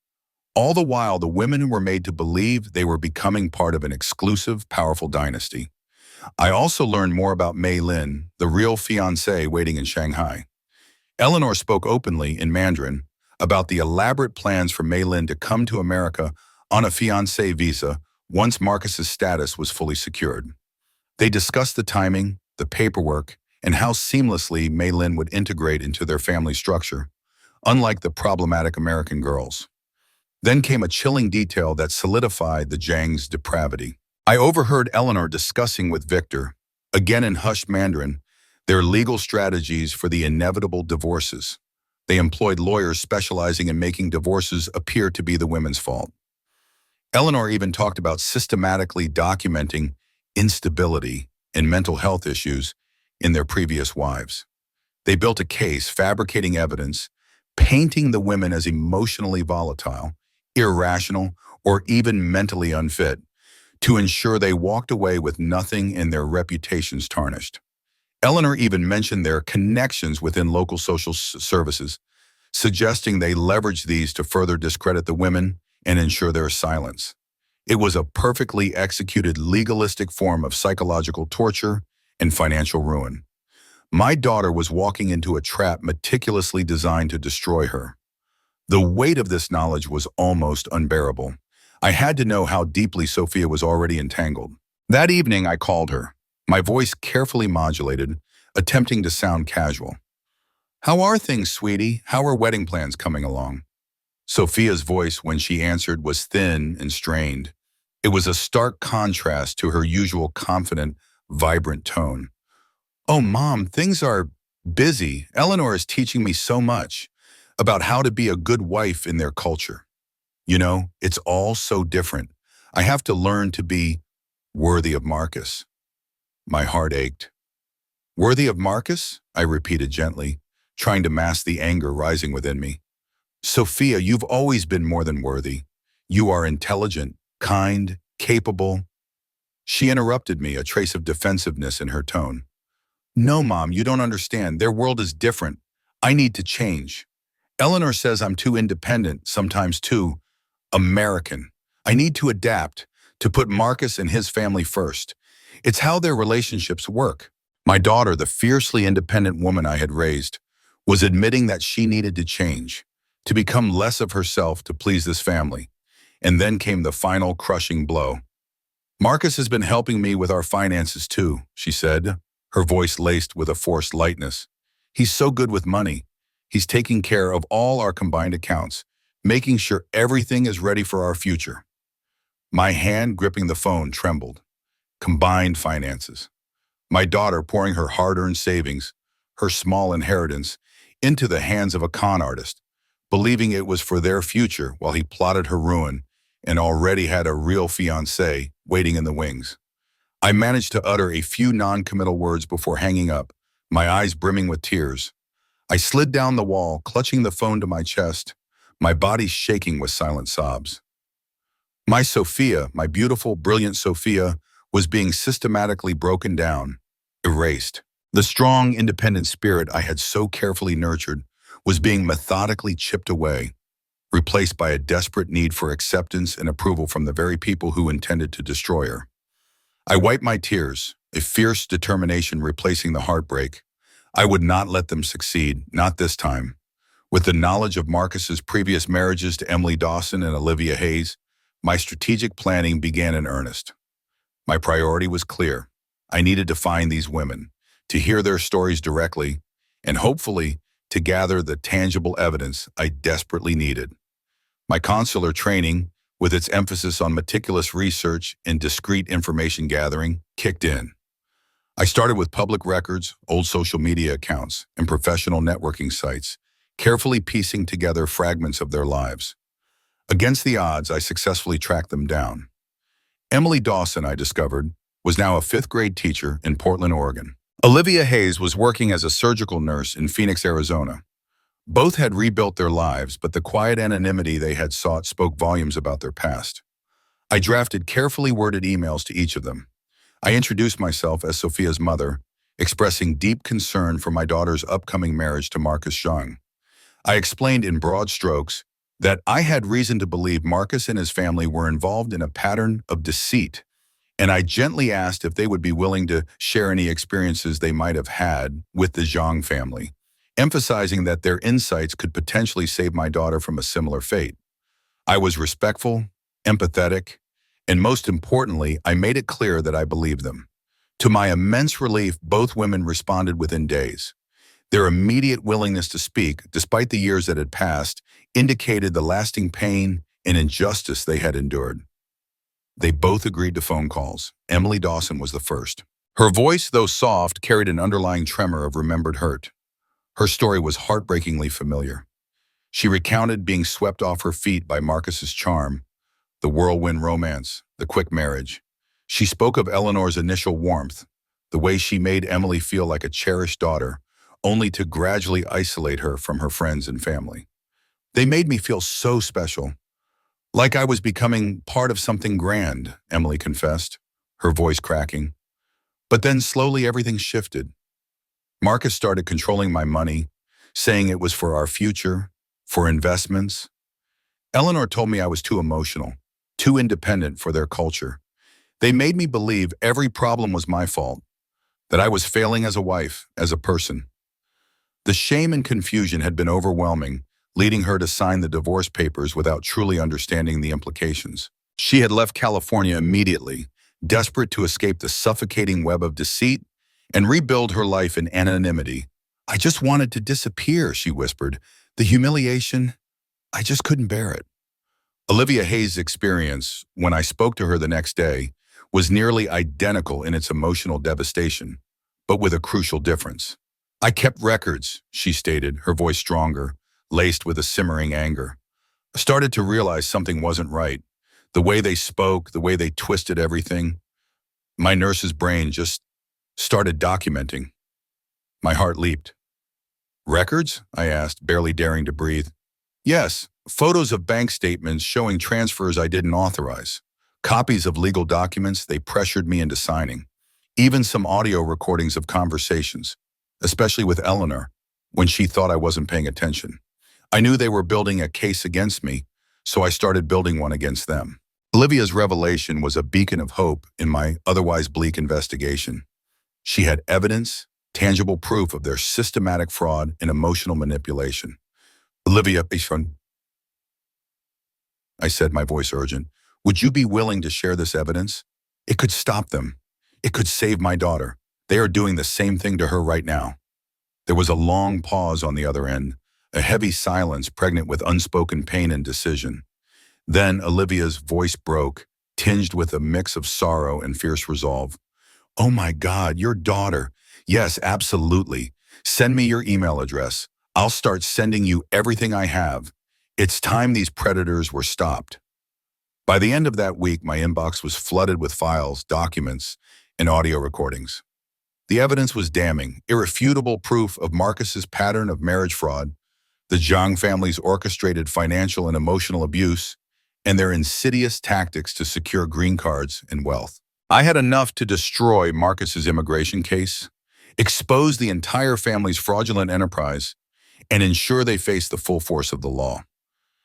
All the while, the women were made to believe they were becoming part of an exclusive, powerful dynasty. I also learned more about Mei Lin, the real fiancé waiting in Shanghai. Eleanor spoke openly in Mandarin about the elaborate plans for Mei Lin to come to America on a fiancé visa once Marcus's status was fully secured. They discussed the timing, the paperwork, and how seamlessly Mei Lin would integrate into their family structure, unlike the problematic American girls. Then came a chilling detail that solidified the Zhang's depravity. I overheard Eleanor discussing with Victor, again in hushed Mandarin, their legal strategies for the inevitable divorces. They employed lawyers specializing in making divorces appear to be the women's fault. Eleanor even talked about systematically documenting instability, and mental health issues in their previous wives. They built a case, fabricating evidence, painting the women as emotionally volatile, irrational, or even mentally unfit, to ensure they walked away with nothing and their reputations tarnished. Eleanor even mentioned their connections within local social services, suggesting they leveraged these to further discredit the women and ensure their silence. It was a perfectly executed legalistic form of psychological torture and financial ruin. My daughter was walking into a trap meticulously designed to destroy her. The weight of this knowledge was almost unbearable. I had to know how deeply Sophia was already entangled. That evening, I called her, my voice carefully modulated, attempting to sound casual. "How are things, sweetie? How are wedding plans coming along?" Sophia's voice, when she answered, was thin and strained. It was a stark contrast to her usual confident, vibrant tone. "Oh, Mom, things are busy. Eleanor is teaching me so much about how to be a good wife in their culture. You know, it's all so different. I have to learn to be worthy of Marcus." My heart ached. "Worthy of Marcus?" I repeated gently, trying to mask the anger rising within me. "Sophia, you've always been more than worthy. You are intelligent, kind, capable." She interrupted me, a trace of defensiveness in her tone. "No, Mom, you don't understand. Their world is different. I need to change. Eleanor says I'm too independent, sometimes too American. I need to adapt, to put Marcus and his family first. It's how their relationships work." My daughter, the fiercely independent woman I had raised, was admitting that she needed to change, to become less of herself to please this family. And then came the final crushing blow. "Marcus has been helping me with our finances too," she said, her voice laced with a forced lightness. "He's so good with money. He's taking care of all our combined accounts, making sure everything is ready for our future." My hand gripping the phone trembled. Combined finances. My daughter pouring her hard-earned savings, her small inheritance, into the hands of a con artist, believing it was for their future while he plotted her ruin and already had a real fiancé waiting in the wings. I managed to utter a few non-committal words before hanging up, my eyes brimming with tears. I slid down the wall, clutching the phone to my chest, my body shaking with silent sobs. My Sophia, my beautiful, brilliant Sophia, was being systematically broken down, erased. The strong, independent spirit I had so carefully nurtured was being methodically chipped away, replaced by a desperate need for acceptance and approval from the very people who intended to destroy her. I wiped my tears, a fierce determination replacing the heartbreak. I would not let them succeed, not this time. With the knowledge of Marcus's previous marriages to Emily Dawson and Olivia Hayes, my strategic planning began in earnest. My priority was clear. I needed to find these women, to hear their stories directly, and hopefully to gather the tangible evidence I desperately needed. My consular training, with its emphasis on meticulous research and discrete information gathering, kicked in. I started with public records, old social media accounts, and professional networking sites, carefully piecing together fragments of their lives. Against the odds, I successfully tracked them down. Emily Dawson, I discovered, was now a fifth-grade teacher in Portland, Oregon. Olivia Hayes was working as a surgical nurse in Phoenix, Arizona. Both had rebuilt their lives, but the quiet anonymity they had sought spoke volumes about their past. I drafted carefully worded emails to each of them. I introduced myself as Sophia's mother, expressing deep concern for my daughter's upcoming marriage to Marcus Zhang. I explained in broad strokes that I had reason to believe Marcus and his family were involved in a pattern of deceit, and I gently asked if they would be willing to share any experiences they might have had with the Zhang family, emphasizing that their insights could potentially save my daughter from a similar fate. I was respectful, empathetic, and most importantly, I made it clear that I believed them. To my immense relief, both women responded within days. Their immediate willingness to speak, despite the years that had passed, indicated the lasting pain and injustice they had endured. They both agreed to phone calls. Emily Dawson was the first. Her voice, though soft, carried an underlying tremor of remembered hurt. Her story was heartbreakingly familiar. She recounted being swept off her feet by Marcus's charm, the whirlwind romance, the quick marriage. She spoke of Eleanor's initial warmth, the way she made Emily feel like a cherished daughter, only to gradually isolate her from her friends and family. They made me feel so special, like I was becoming part of something grand, Emily confessed, her voice cracking. But then slowly everything shifted. Marcus started controlling my money, saying it was for our future, for investments. Eleanor told me I was too emotional, too independent for their culture. They made me believe every problem was my fault, that I was failing as a wife, as a person. The shame and confusion had been overwhelming, leading her to sign the divorce papers without truly understanding the implications. She had left California immediately, desperate to escape the suffocating web of deceit and rebuild her life in anonymity. I just wanted to disappear, she whispered. The humiliation, I just couldn't bear it. Olivia Hayes' experience, when I spoke to her the next day, was nearly identical in its emotional devastation, but with a crucial difference. I kept records, she stated, her voice stronger, laced with a simmering anger. I started to realize something wasn't right. The way they spoke, the way they twisted everything. My nurse's brain just started documenting. My heart leaped. Records? I asked, barely daring to breathe. Yes, photos of bank statements showing transfers I didn't authorize. Copies of legal documents they pressured me into signing. Even some audio recordings of conversations, especially with Eleanor, when she thought I wasn't paying attention. I knew they were building a case against me, so I started building one against them. Olivia's revelation was a beacon of hope in my otherwise bleak investigation. She had evidence, tangible proof of their systematic fraud and emotional manipulation. Olivia, I said, my voice urgent, would you be willing to share this evidence? It could stop them. It could save my daughter. They are doing the same thing to her right now. There was a long pause on the other end, a heavy silence pregnant with unspoken pain and decision. Then Olivia's voice broke, tinged with a mix of sorrow and fierce resolve. Oh my God, your daughter. Yes, absolutely. Send me your email address. I'll start sending you everything I have. It's time these predators were stopped. By the end of that week, my inbox was flooded with files, documents, and audio recordings. The evidence was damning, irrefutable proof of Marcus's pattern of marriage fraud, the Zhang family's orchestrated financial and emotional abuse, and their insidious tactics to secure green cards and wealth. I had enough to destroy Marcus's immigration case, expose the entire family's fraudulent enterprise, and ensure they faced the full force of the law.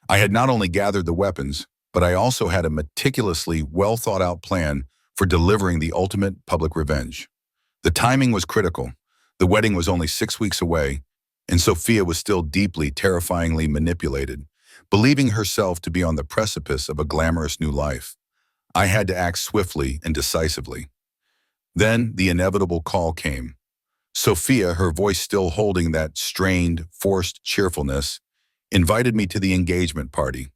I had not only gathered the weapons, but I also had a meticulously well-thought-out plan for delivering the ultimate public revenge. The timing was critical. The wedding was only 6 weeks away, and Sophia was still deeply, terrifyingly manipulated, believing herself to be on the precipice of a glamorous new life. I had to act swiftly and decisively. Then the inevitable call came. Sophia, her voice still holding that strained, forced cheerfulness, invited me to the engagement party.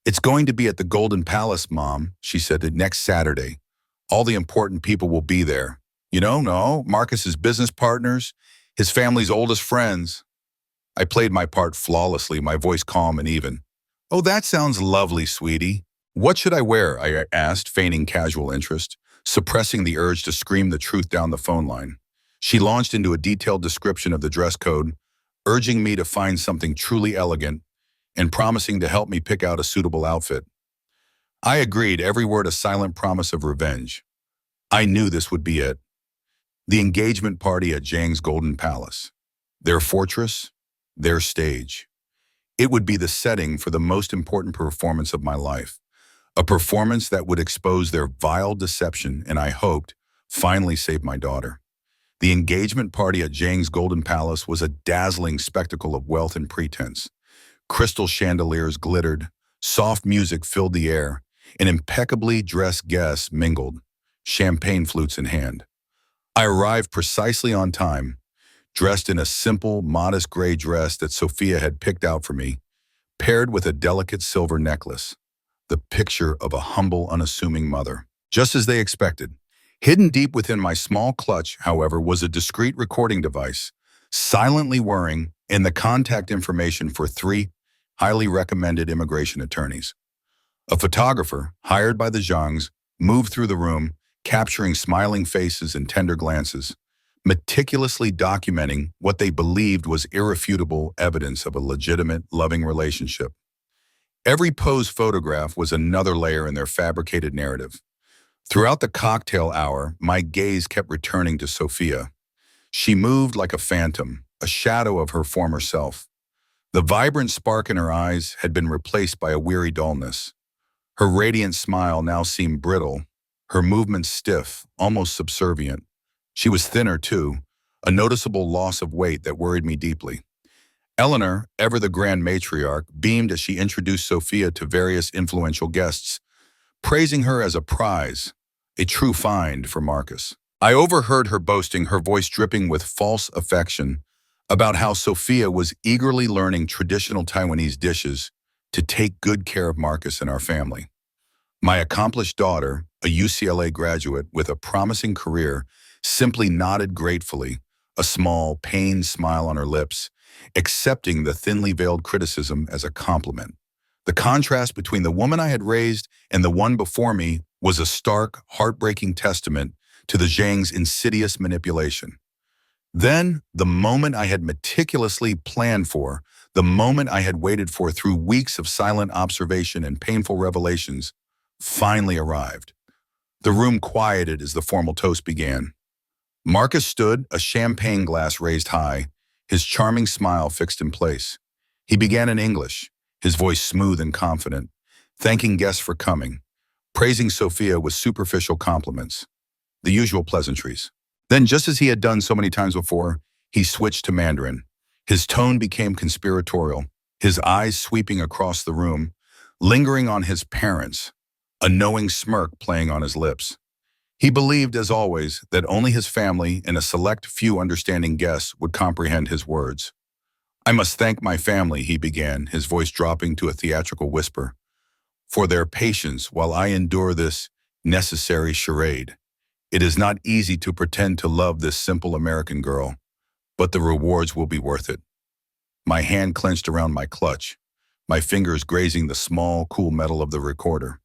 It's going to be at the Golden Palace, Mom, she said, next Saturday. All the important people will be there. No, Marcus's business partners, his family's oldest friends. I played my part flawlessly, my voice calm and even. Oh, that sounds lovely, sweetie. What should I wear? I asked, feigning casual interest, suppressing the urge to scream the truth down the phone line. She launched into a detailed description of the dress code, urging me to find something truly elegant and promising to help me pick out a suitable outfit. I agreed, every word a silent promise of revenge. I knew this would be it. The engagement party at Zhang's Golden Palace. Their fortress, their stage. It would be the setting for the most important performance of my life. A performance that would expose their vile deception and, I hoped, finally save my daughter. The engagement party at Zhang's Golden Palace was a dazzling spectacle of wealth and pretense. Crystal chandeliers glittered, soft music filled the air, and impeccably dressed guests mingled, champagne flutes in hand. I arrived precisely on time, dressed in a simple, modest gray dress that Sophia had picked out for me, paired with a delicate silver necklace, the picture of a humble, unassuming mother. Just as they expected. Hidden deep within my small clutch, however, was a discreet recording device, silently whirring, and the contact information for 3 highly recommended immigration attorneys. A photographer, hired by the Zhangs, moved through the room, capturing smiling faces and tender glances, meticulously documenting what they believed was irrefutable evidence of a legitimate, loving relationship. Every pose photograph was another layer in their fabricated narrative. Throughout the cocktail hour, my gaze kept returning to Sophia. She moved like a phantom, a shadow of her former self. The vibrant spark in her eyes had been replaced by a weary dullness. Her radiant smile now seemed brittle, her movements stiff, almost subservient. She was thinner, too, a noticeable loss of weight that worried me deeply. Eleanor, ever the grand matriarch, beamed as she introduced Sophia to various influential guests, praising her as a prize, a true find for Marcus. I overheard her boasting, her voice dripping with false affection, about how Sophia was eagerly learning traditional Taiwanese dishes to take good care of Marcus and our family. My accomplished daughter, a UCLA graduate with a promising career, simply nodded gratefully, a small, pained smile on her lips, accepting the thinly veiled criticism as a compliment. The contrast between the woman I had raised and the one before me was a stark, heartbreaking testament to the Zhang's insidious manipulation. Then, the moment I had meticulously planned for, the moment I had waited for through weeks of silent observation and painful revelations, finally arrived. The room quieted as the formal toast began. Marcus stood, a champagne glass raised high, his charming smile fixed in place. He began in English, his voice smooth and confident, thanking guests for coming, praising Sophia with superficial compliments, the usual pleasantries. Then, just as he had done so many times before, he switched to Mandarin. His tone became conspiratorial, his eyes sweeping across the room, lingering on his parents, a knowing smirk playing on his lips. He believed, as always, that only his family and a select few understanding guests would comprehend his words. "I must thank my family," he began, his voice dropping to a theatrical whisper, "for their patience while I endure this necessary charade. It is not easy to pretend to love this simple American girl, but the rewards will be worth it." My hand clenched around my clutch, my fingers grazing the small, cool metal of the recorder.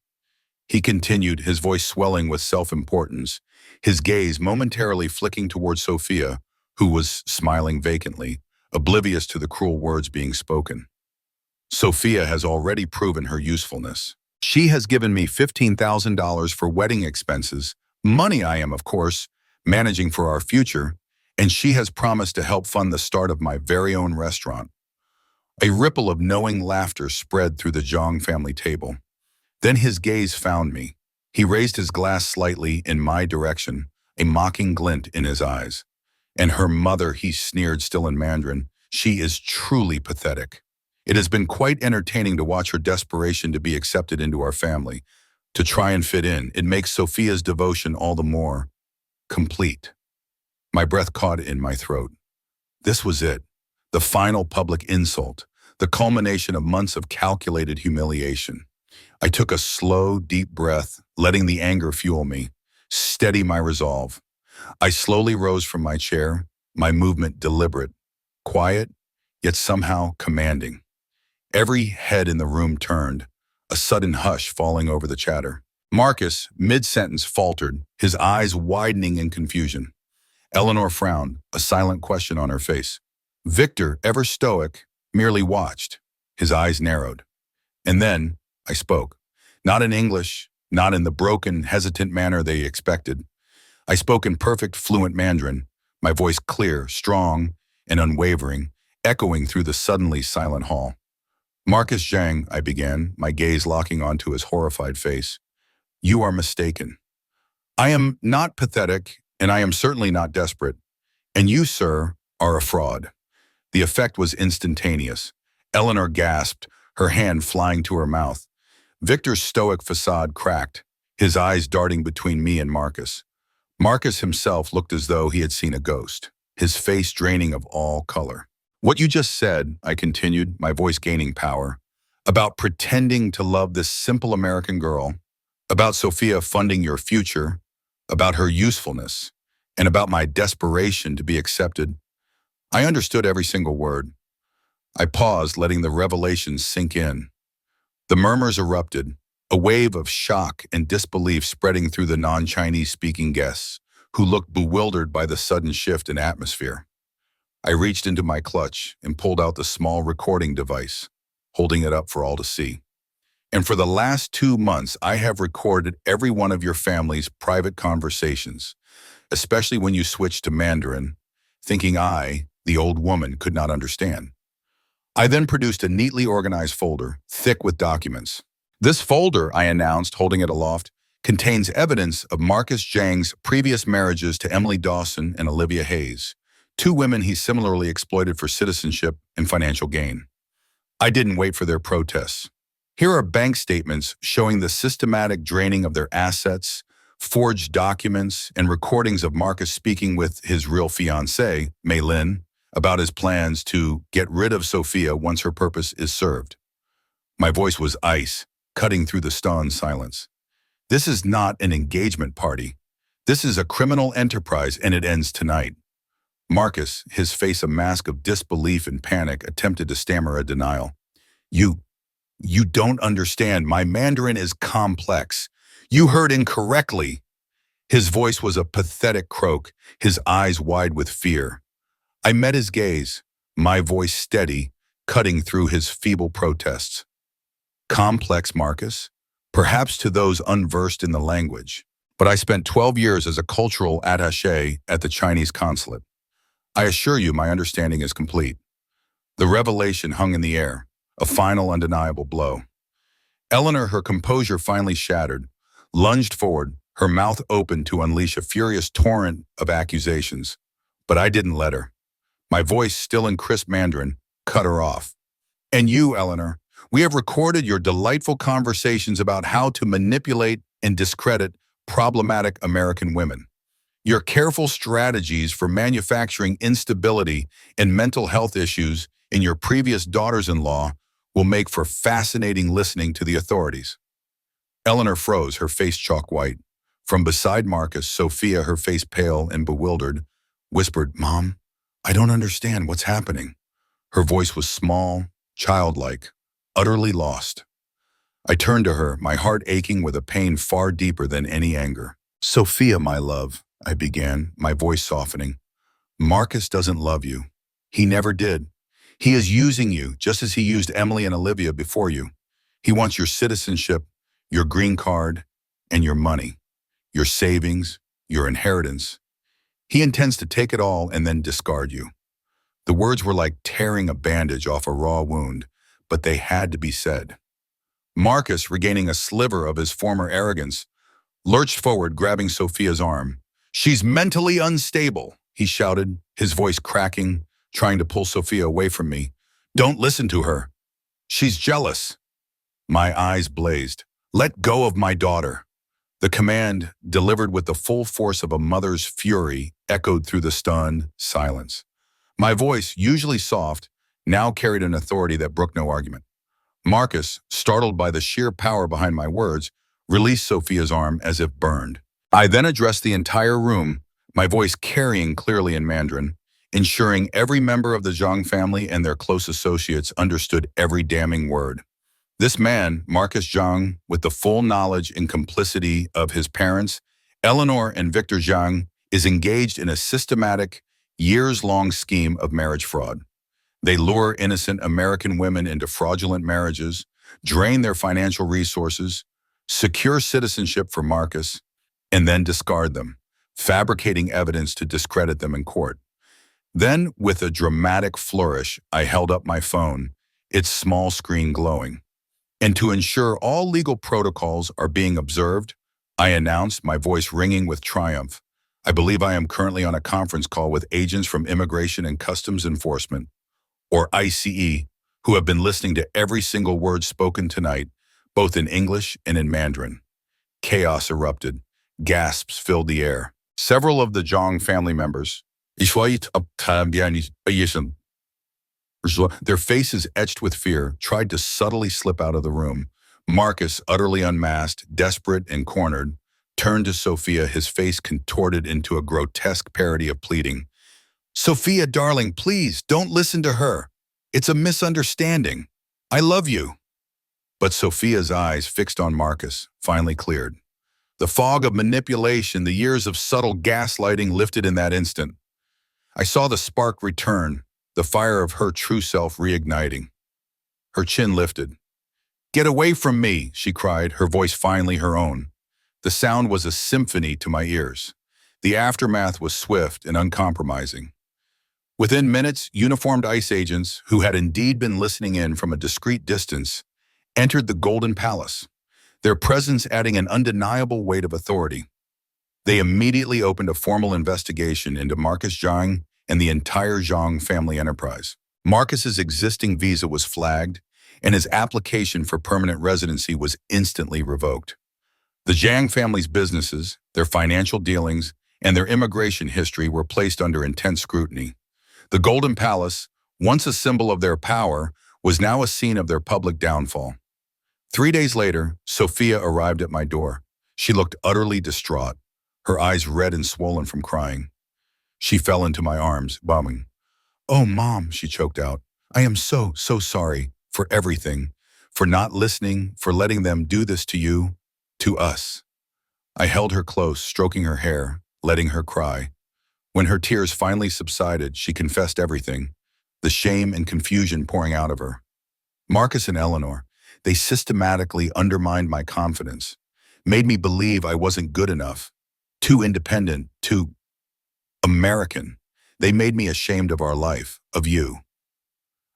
He continued, his voice swelling with self-importance, his gaze momentarily flicking toward Sophia, who was smiling vacantly, oblivious to the cruel words being spoken. "Sophia has already proven her usefulness. She has given me $15,000 for wedding expenses, money I am, of course, managing for our future, and she has promised to help fund the start of my very own restaurant." A ripple of knowing laughter spread through the Zhang family table. Then his gaze found me. He raised his glass slightly in my direction, a mocking glint in his eyes. "And her mother," he sneered, still in Mandarin, "she is truly pathetic. It has been quite entertaining to watch her desperation to be accepted into our family, to try and fit in. It makes Sophia's devotion all the more complete." My breath caught in my throat. This was it, the final public insult, the culmination of months of calculated humiliation. I took a slow, deep breath, letting the anger fuel me, steady my resolve. I slowly rose from my chair, my movement deliberate, quiet, yet somehow commanding. Every head in the room turned, a sudden hush falling over the chatter. Marcus, mid-sentence, faltered, his eyes widening in confusion. Eleanor frowned, a silent question on her face. Victor, ever stoic, merely watched, his eyes narrowed. And then I spoke, not in English, not in the broken, hesitant manner they expected. I spoke in perfect, fluent Mandarin, my voice clear, strong, and unwavering, echoing through the suddenly silent hall. "Marcus Zhang," I began, my gaze locking onto his horrified face, "you are mistaken. I am not pathetic, and I am certainly not desperate. And you, sir, are a fraud." The effect was instantaneous. Eleanor gasped, her hand flying to her mouth. Victor's stoic facade cracked, his eyes darting between me and Marcus. Marcus himself looked as though he had seen a ghost, his face draining of all color. "What you just said," I continued, my voice gaining power, "about pretending to love this simple American girl, about Sophia funding your future, about her usefulness, and about my desperation to be accepted. I understood every single word." I paused, letting the revelation sink in. The murmurs erupted, a wave of shock and disbelief spreading through the non-Chinese speaking guests, who looked bewildered by the sudden shift in atmosphere. I reached into my clutch and pulled out the small recording device, holding it up for all to see. And for the last 2 months, I have recorded every one of your family's private conversations, especially when you switched to Mandarin, thinking I, the old woman, could not understand. I then produced a neatly organized folder, thick with documents. This folder, I announced, holding it aloft, contains evidence of Marcus Zhang's previous marriages to Emily Dawson and Olivia Hayes, two women he similarly exploited for citizenship and financial gain. I didn't wait for their protests. Here are bank statements showing the systematic draining of their assets, forged documents, and recordings of Marcus speaking with his real fiancée, Mei Lin, about his plans to get rid of Sophia once her purpose is served. My voice was ice, cutting through the stunned silence. This is not an engagement party. This is a criminal enterprise, and it ends tonight. Marcus, his face a mask of disbelief and panic, attempted to stammer a denial. You don't understand. My Mandarin is complex. You heard incorrectly. His voice was a pathetic croak, his eyes wide with fear. I met his gaze, my voice steady, cutting through his feeble protests. Complex, Marcus? Perhaps to those unversed in the language. But I spent 12 years as a cultural attaché at the Chinese consulate. I assure you my understanding is complete. The revelation hung in the air, a final undeniable blow. Eleanor, her composure finally shattered, lunged forward, her mouth open to unleash a furious torrent of accusations. But I didn't let her. My voice, still in crisp Mandarin, cut her off. And you, Eleanor, we have recorded your delightful conversations about how to manipulate and discredit problematic American women. Your careful strategies for manufacturing instability and mental health issues in your previous daughters-in-law will make for fascinating listening to the authorities. Eleanor froze, her face chalk white. From beside Marcus, Sophia, her face pale and bewildered, whispered, "Mom, I don't understand what's happening." Her voice was small, childlike, utterly lost. I turned to her, my heart aching with a pain far deeper than any anger. "Sophia, my love," I began, my voice softening. "Marcus doesn't love you. He never did. He is using you just as he used Emily and Olivia before you. He wants your citizenship, your green card, and your money, your savings, your inheritance. He intends to take it all and then discard you." The words were like tearing a bandage off a raw wound, but they had to be said. Marcus, regaining a sliver of his former arrogance, lurched forward, grabbing Sophia's arm. "She's mentally unstable," he shouted, his voice cracking, trying to pull Sophia away from me. "Don't listen to her. She's jealous." My eyes blazed. "Let go of my daughter." The command, delivered with the full force of a mother's fury, echoed through the stunned silence. My voice, usually soft, now carried an authority that brooked no argument. Marcus, startled by the sheer power behind my words, released Sophia's arm as if burned. I then addressed the entire room, my voice carrying clearly in Mandarin, ensuring every member of the Zhang family and their close associates understood every damning word. This man, Marcus Zhang, with the full knowledge and complicity of his parents, Eleanor and Victor Zhang, is engaged in a systematic, years-long scheme of marriage fraud. They lure innocent American women into fraudulent marriages, drain their financial resources, secure citizenship for Marcus, and then discard them, fabricating evidence to discredit them in court. Then, with a dramatic flourish, I held up my phone, its small screen glowing. And to ensure all legal protocols are being observed, I announced, my voice ringing with triumph, "I believe I am currently on a conference call with agents from Immigration and Customs Enforcement, or ICE, who have been listening to every single word spoken tonight, both in English and in Mandarin." Chaos erupted. Gasps filled the air. Several of the Zhang family members, their faces etched with fear, tried to subtly slip out of the room. Marcus, utterly unmasked, desperate and cornered, turned to Sophia, his face contorted into a grotesque parody of pleading. "Sophia, darling, please, don't listen to her. It's a misunderstanding. I love you." But Sophia's eyes, fixed on Marcus, finally cleared. The fog of manipulation, the years of subtle gaslighting lifted in that instant. I saw the spark return, the fire of her true self reigniting. Her chin lifted. "Get away from me," she cried, her voice finally her own. The sound was a symphony to my ears. The aftermath was swift and uncompromising. Within minutes, uniformed ICE agents, who had indeed been listening in from a discreet distance, entered the Golden Palace, their presence adding an undeniable weight of authority. They immediately opened a formal investigation into Marcus Zhang and the entire Zhang family enterprise. Marcus's existing visa was flagged, and his application for permanent residency was instantly revoked. The Zhang family's businesses, their financial dealings, and their immigration history were placed under intense scrutiny. The Golden Palace, once a symbol of their power, was now a scene of their public downfall. 3 days later, Sophia arrived at my door. She looked utterly distraught, her eyes red and swollen from crying. She fell into my arms, bawling. "Oh, Mom," she choked out. "I am so sorry for everything, for not listening, for letting them do this to you, to us." I held her close, stroking her hair, letting her cry. When her tears finally subsided, she confessed everything, the shame and confusion pouring out of her. Marcus and Eleanor, they systematically undermined my confidence, made me believe I wasn't good enough, too independent, too American. They made me ashamed of our life, of you.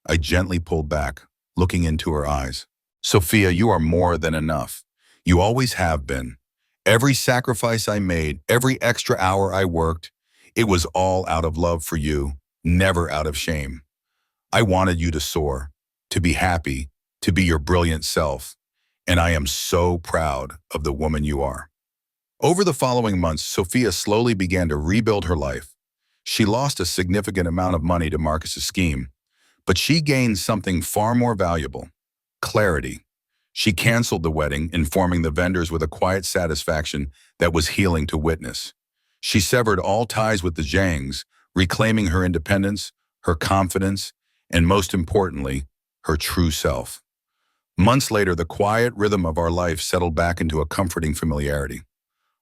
I gently pulled back, looking into her eyes. "Sophia, you are more than enough. You always have been. Every sacrifice I made, every extra hour I worked, it was all out of love for you, never out of shame. I wanted you to soar, to be happy, to be your brilliant self, and I am so proud of the woman you are." Over the following months, Sophia slowly began to rebuild her life. She lost a significant amount of money to Marcus's scheme, but she gained something far more valuable: clarity. She canceled the wedding, informing the vendors with a quiet satisfaction that was healing to witness. She severed all ties with the Zhangs, reclaiming her independence, her confidence, and most importantly, her true self. Months later, the quiet rhythm of our life settled back into a comforting familiarity.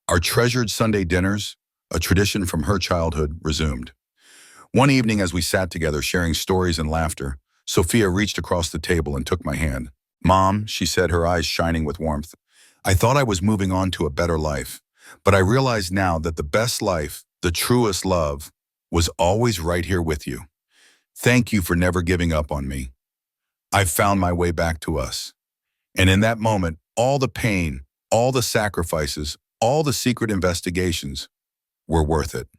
Our treasured Sunday dinners, a tradition from her childhood, resumed. One evening, as we sat together sharing stories and laughter, Sophia reached across the table and took my hand. "Mom," she said, her eyes shining with warmth, "I thought I was moving on to a better life, but I realize now that the best life, the truest love, was always right here with you. Thank you for never giving up on me. I've found my way back to us." And in that moment, all the pain, all the sacrifices, all the secret investigations were worth it.